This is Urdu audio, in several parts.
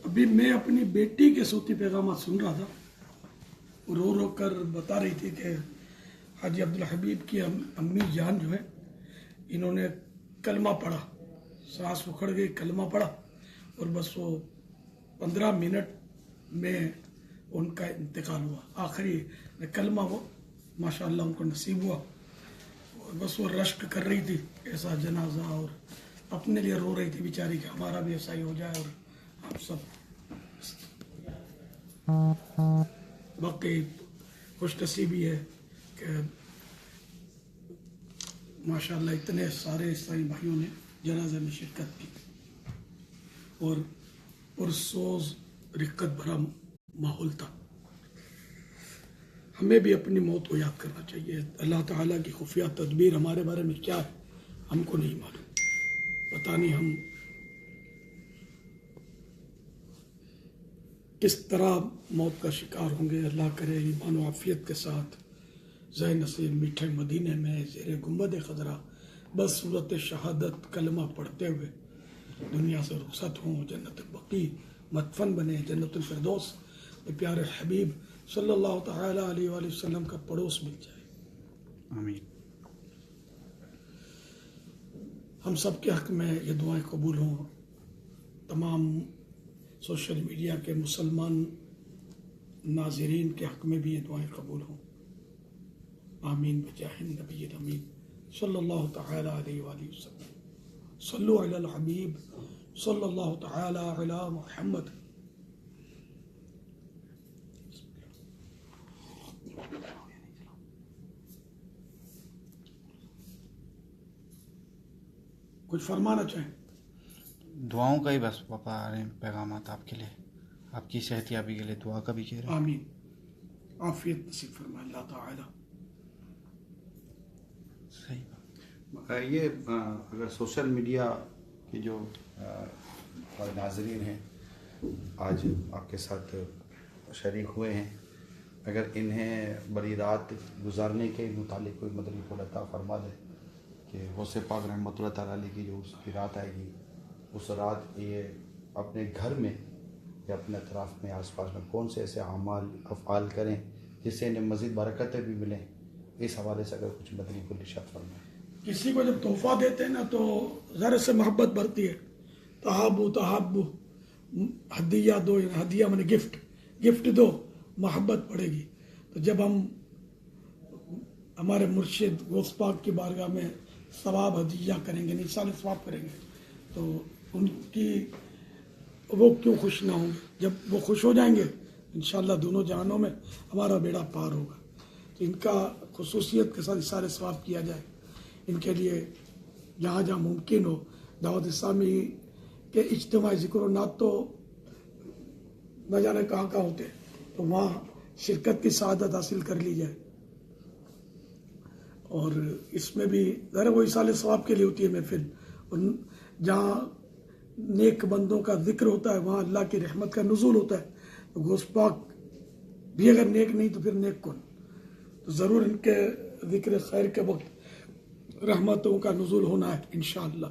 ابھی میں اپنی بیٹی کے صوتی پیغامات سن رہا تھا، رو رو کر بتا رہی تھی کہ حاجی عبدالحبیب کی امی جان جو ہے انہوں نے کلمہ پڑھا، سانس اکھڑ گئی، کلمہ پڑھا اور بس وہ 15 منٹ میں ان کا انتقال ہوا. آخری کلمہ وہ ماشاءاللہ ان کو نصیب ہوا اور بس وہ رشک کر رہی تھی ایسا جنازہ، اور اپنے لیے رو رہی تھی بیچاری کہ ہمارا بھی ایسا ہی ہو جائے اور ہم سب. باقی خوش نصیبی ہے کہ ماشاءاللہ اتنے سارے عیسائی بھائیوں نے جنازے میں شرکت کی اور پرسوز رقت بھرا ماحول تھا. ہمیں بھی اپنی موت کو یاد کرنا چاہیے. اللہ تعالیٰ کی خفیہ تدبیر ہمارے بارے میں کیا ہے ہم کو نہیں معلوم، پتہ نہیں ہم کس طرح موت کا شکار ہوں گے. اللہ کرے ایمان و عافیت کے ساتھ زہ نصیب میٹھے مدینے میں زیر گنبد خضرا بس صورت شہادت کلمہ پڑھتے ہوئے دنیا سے رخصت ہوں، جنت البقیع مدفن بنے، جنت الفردوس پیارے حبیب صلی اللہ تعالیٰ علیہ وآلہ وسلم کا پڑوس مل جائے. آمین. ہم سب کے حق میں یہ دعائیں قبول ہوں. تمام سوشل میڈیا کے مسلمان ناظرین کے حق میں بھی یہ دعائیں قبول ہوں. آمین بجاہ النبی الامین صلی اللہ تعالیٰ علیہ وآلہ وسلم. صلو علی الحبیب صلی اللہ تعالیٰ علی محمد. کچھ فرمانا چاہیں؟ دعاؤں کا ہی بس پاپا آ رہے ہیں پیغامات آپ کے لیے، آپ کی صحت یابی کے لیے دعا کا بھی کہہ رہے ہیں. آمین. عافیت نصیب فرمائے اللہ تعالیٰ. صحیح. یہ اگر سوشل میڈیا کی جو ناظرین ہیں آج آپ کے ساتھ شریک ہوئے ہیں، اگر انہیں بڑی رات گزارنے کے متعلق کوئی مدنی پھول عطا فرما دے کہ غوث پاک رحمۃ اللہ تعالیٰ علیہ کی جو اس کی رات آئے گی، اس رات یہ اپنے گھر میں یا اپنے اطراف میں آس پاس میں کون سے ایسے اعمال افعال کریں جس سے انہیں مزید برکتیں بھی ملیں، اس حوالے سے اگر کچھ مدنی پھول ارشاد فرمائیں. کسی کو جب تحفہ دیتے ہیں نا تو ذرا سے محبت بڑھتی ہے. تحابو ہدیہ دو، ہدیہ میں گفٹ دو، محبت بڑھے گی. تو جب ہم ہمارے مرشد غوث پاک کی بارگاہ میں ثواب ہدیہ کریں گے، نثار ثواب کریں گے، تو ان کی وہ کیوں خوش نہ ہوں گے؟ جب وہ خوش ہو جائیں گے انشاءاللہ دونوں جہانوں میں ہمارا بیڑا پار ہوگا. تو ان کا خصوصیت کے ساتھ نثار ثواب کیا جائے. ان کے لیے جہاں جہاں ممکن ہو دعوت اسلامی کے اجتماعی ذکر و نعت تو نہ جانے کہاں کہاں ہوتے ہیں، تو وہاں شرکت کی سعادت حاصل کر لی جائے. اور اس میں بھی ذرا وہ ایصال ثواب کے لیے ہوتی ہے محفل. جہاں نیک بندوں کا ذکر ہوتا ہے وہاں اللہ کی رحمت کا نزول ہوتا ہے. تو غوث پاک بھی اگر نیک نہیں تو پھر نیک کون؟ تو ضرور ان کے ذکر خیر کے وقت رحمتوں کا نزول ہونا ہے انشاءاللہ.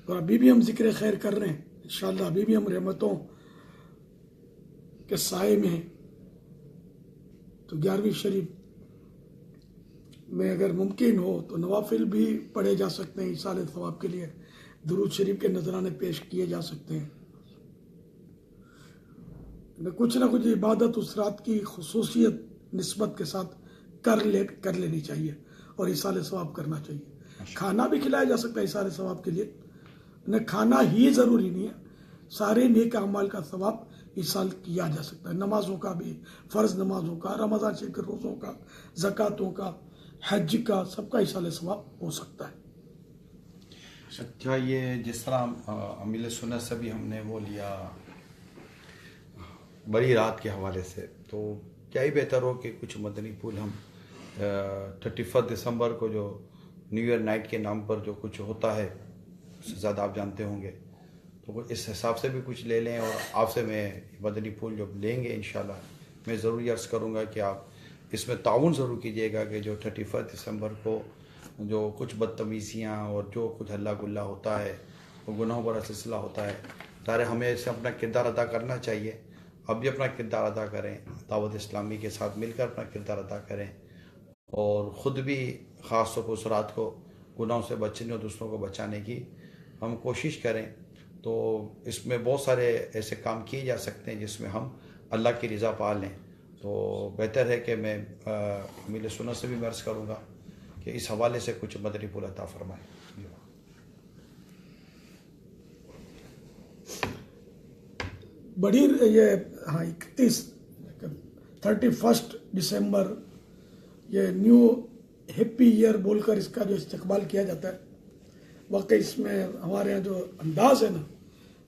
اور ابھی بھی ہم ذکر خیر کر رہے ہیں انشاءاللہ، ابھی بھی ہم رحمتوں کے سائے میں ہیں. تو 11ویں شریف میں اگر ممکن ہو تو نوافل بھی پڑھے جا سکتے ہیں ایصال ثواب کے لیے. درود شریف کے نذرانے پیش کیے جا سکتے ہیں. کچھ نہ کچھ عبادت اس رات کی خصوصیت نسبت کے ساتھ کر لینی چاہیے اور ایصال ثواب کرنا چاہیے. کھانا بھی کھلایا جا سکتا ہے ایصال ثواب کے لیے. کھانا ہی ضروری نہیں ہے، سارے نیک اعمال کا ثواب ایصال کیا جا سکتا ہے. نمازوں کا بھی، فرض نمازوں کا، رمضان شریف کے روزوں کا، زکوٰۃوں کا، حج کا، سب کا ایصال ثواب ہو سکتا ہے. اچھا، یہ جس طرح امیل سنت سے بھی ہم نے وہ لیا بڑی رات کے حوالے سے، تو کیا ہی بہتر ہو کہ کچھ مدنی پھول ہم 31 دسمبر کو جو نیو ایئر نائٹ کے نام پر جو کچھ ہوتا ہے اس سے زیادہ آپ جانتے ہوں گے، تو اس حساب سے بھی کچھ لے لیں. اور آپ سے میں مدنی پھول جو لیں گے انشاءاللہ میں ضرور عرض کروں گا کہ آپ اس میں تعاون ضرور کیجیے گا کہ جو 31 دسمبر کو جو کچھ بدتمیزیاں اور جو کچھ ہلا گلا ہوتا ہے وہ گناہوں کا سلسلہ ہوتا ہے. ظاہر ہمیں اس سے اپنا کردار ادا کرنا چاہیے. اب بھی اپنا کردار ادا کریں, دعوت اسلامی کے ساتھ مل کر اپنا کردار ادا کریں, اور خود بھی خاص طور پر اس رات کو گناہوں سے بچنے اور دوسروں کو بچانے کی ہم کوشش کریں. تو اس میں بہت سارے ایسے کام کیے جا سکتے ہیں جس میں ہم اللہ کی رضا پا لیں. تو بہتر ہے کہ میں امیر سنت سے بھی عرض کروں گا کہ اس حوالے سے کچھ مدنی پھول عطا فرمائیں. بڑی یہ 31 دسمبر یہ نیو ہیپی ایئر بول کر اس کا جو استقبال کیا جاتا ہے, واقعی اس میں ہمارے یہاں جو انداز ہے نا,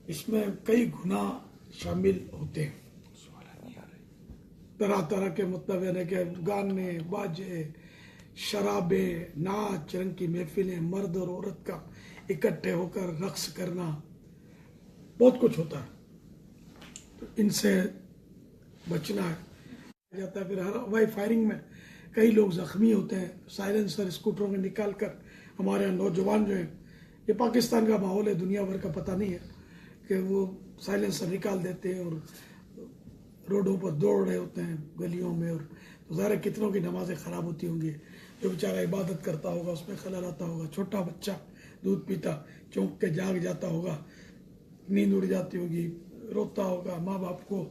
اس میں کئی گناہ شامل ہوتے ہیں. طرح طرح کے مطلب یعنی کہ گانے باجے, شرابیں, ناچ, رنگ کی محفلیں, مرد اور عورت کا اکٹھے ہو کر رقص کرنا, بہت کچھ ہوتا ہے. تو ان سے بچنا ہے جاتا ہے. پھر ہوائی فائرنگ میں کئی لوگ زخمی ہوتے ہیں. سائلنسر اسکوٹروں میں نکال کر ہمارے یہاں نوجوان جو ہیں, یہ پاکستان کا ماحول ہے, دنیا بھر کا پتہ نہیں ہے, کہ وہ سائلنسر نکال دیتے ہیں اور روڈوں پر دوڑ رہے ہوتے ہیں گلیوں میں. اور تو ظاہر کتنوں کی نمازیں خراب ہوتی ہوں گی. جو بیچارہ عبادت کرتا ہوگا اس میں خلل آتا ہوگا. چھوٹا بچہ دودھ پیتا چونک کے جاگ جاتا ہوگا, نیند اڑ جاتی ہوگی, روتا ہوگا, ماں باپ کو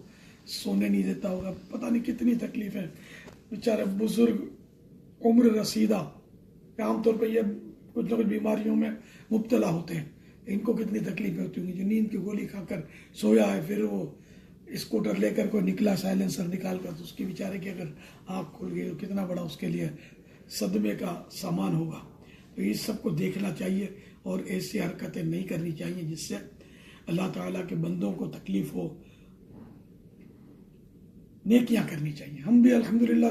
سونے نہیں دیتا ہوگا. پتہ نہیں کتنی تکلیفیں. بیچارے بزرگ عمر رسیدہ عام طور پہ یہ کچھ نہ کچھ بیماریوں میں مبتلا ہوتے ہیں, ان کو کتنی تکلیفیں ہوتی ہوں گی. جو نیند کی گولی کھا کر سویا ہے, پھر وہ اسکوٹر لے کر کوئی نکلا سائلنسر نکال کر, تو اس کی بیچارے کی اگر آنکھ کھل گئی تو کتنا بڑا اس کے لیے صدمے کا سامان ہوگا. تو اس سب کو دیکھنا چاہیے اور ایسی حرکتیں نہیں کرنی چاہیے جس سے اللہ تعالیٰ کے بندوں کو تکلیف ہو. نیکیاں کرنی چاہیے. ہم بھی الحمدللہ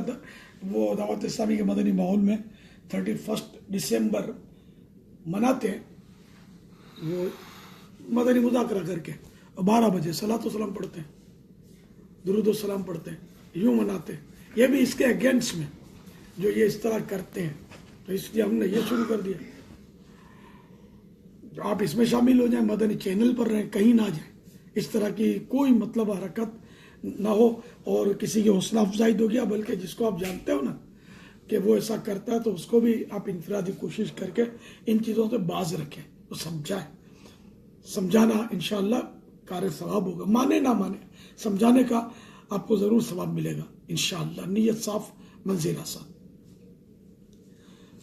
وہ دعوت اسلامی کے مدنی ماحول میں 31 دسمبر مناتے ہیں, وہ مدنی مذاکرہ کر کے 12 بجے صلاۃ و سلام پڑھتے ہیں, درود و سلام پڑھتے ہیں, یوں مناتے ہیں. یہ بھی اس کے اگینسٹ میں جو یہ اس طرح کرتے ہیں, تو اس لیے ہم نے یہ شروع کر دیا. آپ اس میں شامل ہو جائیں, مدنی چینل پر رہیں, کہیں نہ جائیں, اس طرح کی کوئی مطلب حرکت نہ ہو. اور کسی کی حوصلہ افزائی ہو گیا, بلکہ جس کو آپ جانتے ہو نا کہ وہ ایسا کرتا ہے, تو اس کو بھی آپ انفرادی کوشش کر کے ان چیزوں سے باز رکھیں, وہ سمجھائیں. سمجھانا انشاءاللہ کار ثواب ہوگا. مانے نہ مانے, سمجھانے کا آپ کو ضرور ثواب ملے گا انشاءاللہ. نیت صاف, منزل آسان.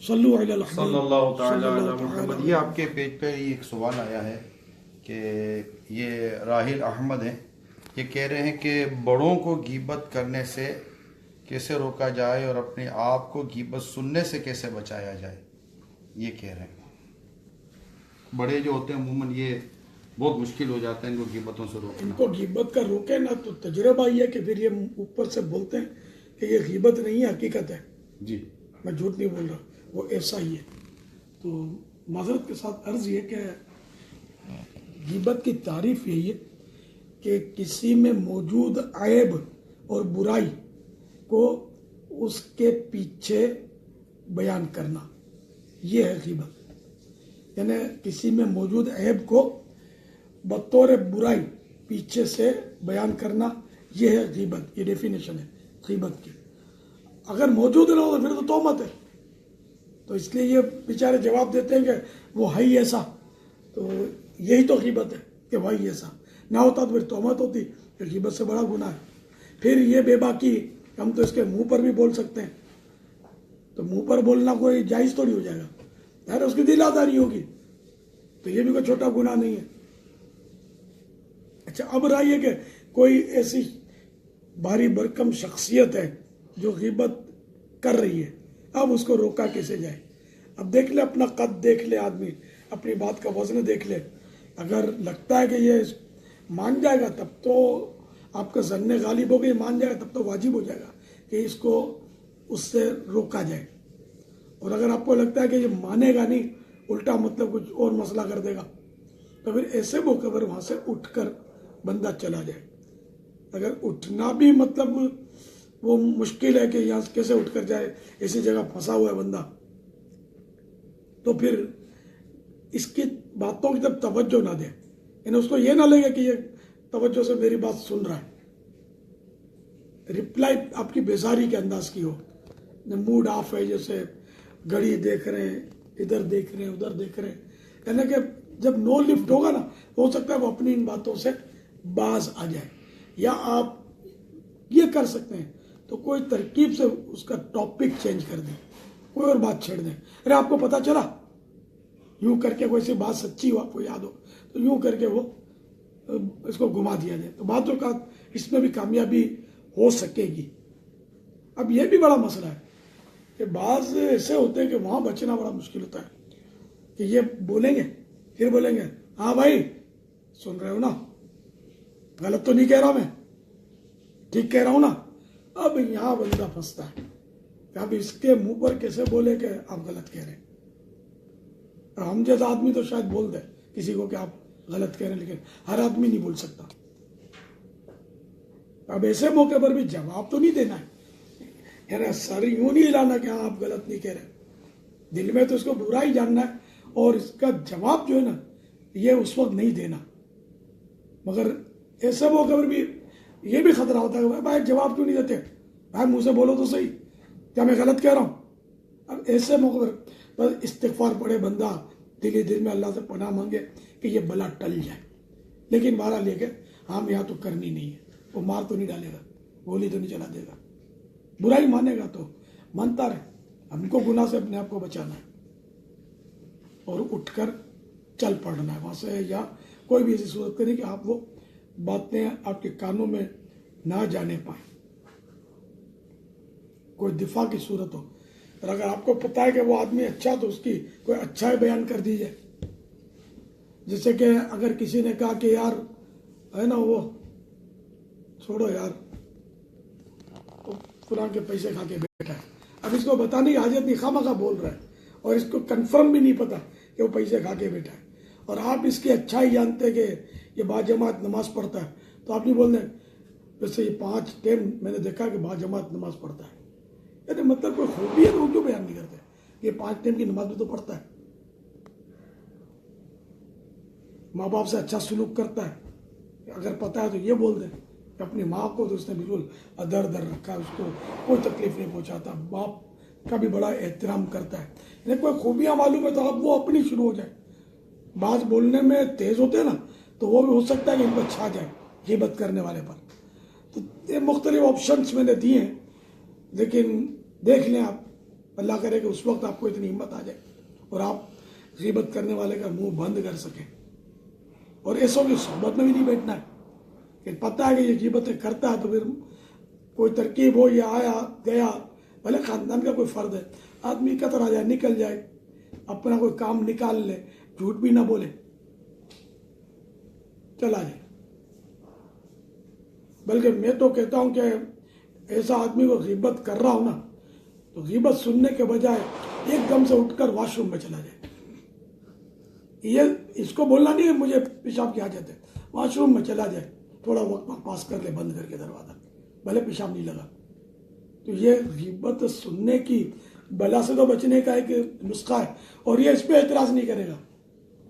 صلو علی الحبیب صلی اللہ تعالی صلی علی اللہ محمد. یہ آپ کے پیج پہ ایک سوال آیا ہے کہ یہ راہیل احمد ہیں, یہ کہہ رہے ہیں کہ بڑوں کو غیبت کرنے سے کیسے روکا جائے اور اپنے آپ کو غیبت سننے سے کیسے بچایا جائے. یہ کہہ رہے ہیں بڑے جو ہوتے ہیں عموماً یہ بہت مشکل ہو جاتا ہے ان کو غیبتوں سے روکنا. ان کو غیبت کا روکے نا, تو تجربہ یہ ہے کہ پھر یہ اوپر سے بولتے ہیں کہ یہ غیبت نہیں ہے, حقیقت ہے. جی میں جھوٹ نہیں بول رہا, وہ ایسا ہی ہے. تو معذرت کے ساتھ عرض یہ کہ غیبت کی تعریف یہی ہے کہ کسی میں موجود عیب اور برائی کو اس کے پیچھے بیان کرنا, یہ ہے غیبت. یعنی کسی میں موجود عیب کو بطور برائی پیچھے سے بیان کرنا, یہ ہے غیبت. یہ ڈیفینیشن ہے غیبت کی. اگر موجود نہ ہو تو پھر تو تہمت ہے. تو اس لیے یہ بیچارے جواب دیتے ہیں کہ وہ ہے ہی ایسا, تو یہی تو غیبت ہے کہ وہ ہی ایسا. نہ ہوتا تو پھر تہمت ہوتی, پھر غیبت سے بڑا گناہ ہے. پھر یہ بے باکی, ہم تو اس کے منہ پر بھی بول سکتے ہیں, تو منہ پر بولنا کوئی جائز تھوڑی ہو جائے گا, یار اس کی دل آزاری ہوگی, تو یہ بھی کوئی چھوٹا گناہ نہیں ہے. اچھا, اب رہا یہ کہ کوئی ایسی بھاری بھرکم شخصیت ہے جو غیبت کر رہی ہے, اب اس کو روکا کیسے جائے. اب دیکھ لے, اپنا قد دیکھ لے آدمی, اپنی بات کا وزن دیکھ لے. اگر لگتا ہے کہ یہ مان جائے گا تب تو آپ کا ظن غالب ہو گئی, مان جائے گا تب تو واجب ہو جائے گا کہ اس کو اس سے روکا جائے. اور اگر آپ کو لگتا ہے کہ یہ مانے گا نہیں, الٹا مطلب کچھ اور مسئلہ کر دے گا, تو پھر ایسے موقع پر وہاں سے اٹھ کر بندہ چلا جائے. اگر اٹھنا بھی مطلب وہ مشکل ہے کہ یہاں کیسے اٹھ کر جائے, ایسی جگہ پھنسا ہوا ہے بندہ, تو پھر اس کی باتوں کی طرف توجہ نہ دیں، یعنی اس کو یہ نہ لگے کہ یہ توجہ سے میری بات سن رہا ہے، رپلائی آپ کی بیزاری کے انداز کی ہو، موڈ آف ہے، جیسے گھڑی دیکھ رہے ہیں، ادھر دیکھ رہے ہیں، ادھر دیکھ رہے ہیں، یعنی کہ جب نو لفٹ ہوگا نا، ہو سکتا ہے وہ اپنی ان باتوں سے باز آ جائے، یا آپ یہ کر سکتے ہیں تو کوئی ترکیب سے اس کا ٹاپک چینج کر دیں، کوئی اور بات چھیڑ دیں. ارے آپ کو پتا چلا یوں کر کے کوئی سی بات سچی ہو، آپ کو یاد ہو تو یوں کر کے وہ اس کو گھما دیا جائے، تو بعض اوقات اس میں بھی کامیابی ہو سکے گی. اب یہ بھی بڑا مسئلہ ہے کہ بعض ایسے ہوتے ہیں کہ وہاں بچنا بڑا مشکل ہوتا ہے کہ یہ بولیں گے، پھر بولیں گے ہاں بھائی سن رہے ہو نا، غلط تو نہیں کہہ رہا میں، ٹھیک کہہ رہا ہوں نا. اب یہاں بندہ پھنستا ہے کہ اب اس کے منہ پر کیسے بولے کہ آپ غلط کہہ رہے ہیں. ہم جیسا آدمی تو شاید بول دے کسی کو کہ آپ غلط کہہ رہے ہیں، لیکن ہر آدمی نہیں بول سکتا. اب ایسے موقع پر بھی جواب تو نہیں دینا ہے، یعنی سر یوں نہیں ہلانا کہ ہاں آپ غلط نہیں کہہ رہے، دل میں تو اس کو برا ہی جاننا ہے، اور اس کا جواب جو ہے نا یہ اس وقت نہیں دینا. مگر ایسے موقع پر بھی یہ بھی خطرہ ہوتا ہے کہ بھائی جواب کیوں نہیں دیتے، بھائی منہ سے بولو تو صحیح، کیا میں غلط کہہ رہا ہوں. اب ایسے موقع پر بس استغفار پڑھے بندہ، دل ہی دل میں اللہ سے پناہ مانگے کہ یہ بلا ٹل جائے. لیکن مارا لے کے ہم یہاں تو کرنی نہیں ہے، وہ مار تو نہیں ڈالے گا، گولی تو نہیں چلا دے گا، برائی مانے گا تو مانتا رہے. ہم کو گناہ سے اپنے آپ کو بچانا ہے اور اٹھ کر چل پڑنا ہے وہاں سے، یا کوئی بھی ایسی صورت کرے کہ آپ وہ باتیں آپ کے کانوں میں نہ جانے پائیں، کوئی دفاع کی صورت ہو. اور اگر آپ کو پتا ہے کہ وہ آدمی اچھا تو اس کی کوئی اچھا بیان کر دیجئے. جیسے کہ اگر کسی نے کہا کہ یار ہے نا وہ چھوڑو یار فلاں کے پیسے کھا کے بیٹھا ہے، اب اس کو بتانے کی حاجت نہیں، خواہ مخواہ بول رہا ہے اور اس کو کنفرم بھی نہیں پتا کہ وہ پیسے کھا کے بیٹھا ہے، اور آپ اس کی اچھائی جانتے کہ یہ باجماعت نماز پڑھتا ہے، تو آپ نہیں بول دیں ویسے یہ 5 ٹائم میں نے دیکھا کہ باجماعت نماز پڑھتا ہے. یعنی مطلب کوئی خوبی ہے تو وہ کیوں بیان نہیں کرتے کہ 5 ٹائم کی نماز بھی تو پڑھتا ہے، ماں باپ سے اچھا سلوک کرتا ہے. اگر پتا ہے تو یہ بول دیں کہ اپنی ماں کو تو اس نے بالکل ادر در رکھا ہے، اس کو کوئی تکلیف نہیں پہنچاتا، باپ کا بھی بڑا احترام کرتا ہے. یعنی کوئی خوبیاں معلوم ہے تو اب وہ اپنی شروع ہو جائے. بعض بولنے میں تیز ہوتے ہیں نا تو وہ بھی ہو سکتا ہے کہ ان کو چھا جائے غیبت کرنے والے پر. تو یہ مختلف آپشنز میں نے دیے ہیں، لیکن دیکھ لیں آپ، اللہ کرے کہ اس وقت آپ کو اتنی ہمت آ جائے اور آپ غیبت کرنے والے کا منہ بند کر سکیں. اور ایسوں کی صحبت میں بھی نہیں بیٹھنا ہے کہ پتہ ہے کہ یہ غیبتیں کرتا ہے تو پھر کوئی ترکیب ہو، یہ آیا گیا، بھلے خاندان کا کوئی فرد ہے، آدمی قطر آ جائے، نکل جائے، اپنا کوئی کام نکال لے، جھوٹ بھی نہ بولے، چلا جائے. بلکہ میں تو کہتا ہوں کہ ایسا آدمی کو غیبت کر رہا ہو نا تو غیبت سننے کے بجائے ایک دم سے اٹھ کر واش روم میں چلا جائے. یہ اس کو بولنا نہیں ہے مجھے پیشاب کی حاجت ہے، واش روم میں چلا جائے، تھوڑا وقت پاس کر لے بند کر کے دروازہ، بھلے پیشاب نہیں لگا. تو یہ غیبت سننے کی بلا سے تو بچنے کا ایک نسخہ ہے. اور یہ اس پہ اعتراض نہیں کرے گا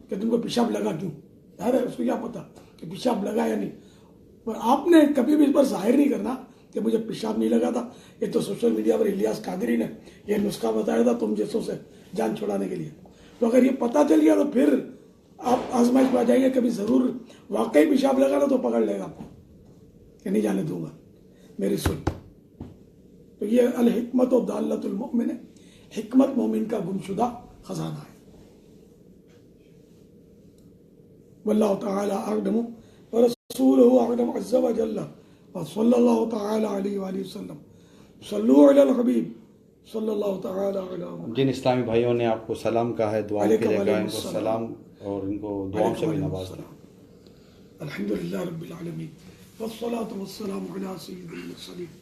کہ تم کو پیشاب لگا کیوں، ارے اس کو کیا پتا کہ پیشاب لگا یا نہیں. پر آپ نے کبھی بھی اس پر ظاہر نہیں کرنا کہ مجھے پیشاب نہیں لگا تھا. یہ تو سوشل میڈیا پر الیاس قادری نے یہ نسخہ بتایا تھا تم جیسوں سے جان چھڑانے کے لیے. تو اگر یہ پتہ چل گیا تو پھر آپ آزمائش میں آ جائیں گے، کبھی ضرور واقعی پیشاب لگا نا تو پکڑ لے گا آپ کو کہ نہیں جانے دوں گا میری سن. تو یہ الحکمت و دالت المؤمن، حکمت مومن کا گمشدہ خزانہ ہے. واللہ تعالی اعلم ورسولہ اعلم عز وجل وصلی اللہ تعالی علیہ وآلہ وسلم. صلو علی الحبیب صلی اللہ تعالی علیہ وسلم. جن اسلامی بھائیوں نے آپ کو سلام کہا ہے، دعا کے لیے کہا، ان کو سلام اور ان کو دعاؤں سے بھی نوازنا. الحمدللہ رب العالمین والصلاة والسلام علی سید المرسلین.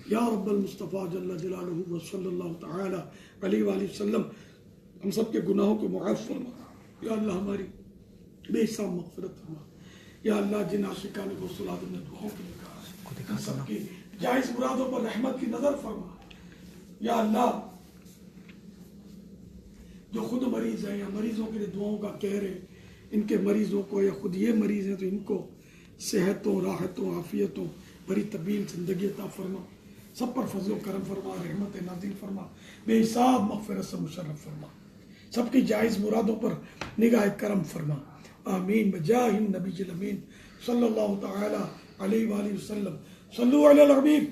یا رب المصطفیٰ جل جلالہ وصلی اللہ تعالی علیہ وآلہ وسلم، ہم سب کے گناہوں کو معاف فرما. یا اللہ ہماری بے حساب مغفرت فرما. یا اللہ جن عاشقان کو صلاۃ نے دعاؤں کے لیے کہا ہے، ہم سب کی جائز مرادوں پر رحمت کی نظر فرما. یا اللہ جو خود مریض ہیں یا مریضوں کے لیے دعاؤں کا کہہ رہے، ان کے مریضوں کو یا خود یہ مریض ہیں تو ان کو صحتوں، راحتوں، عافیتوں، بڑی طویل زندگی عطا فرما، سب پر فضل و کرم فرما، رحمت نازل فرما، بے حساب مغفرت سے مشرف فرما، سب کی جائز مرادوں پر نگاہ کرم فرما، آمین بجاہ النبی الامین صلی اللہ تعالی علیہ وآلہ وسلم، صلو علی الحبیب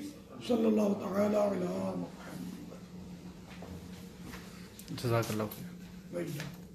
صلی اللہ تعالی علی محمد. جزاک اللہ خیر. وإياكم.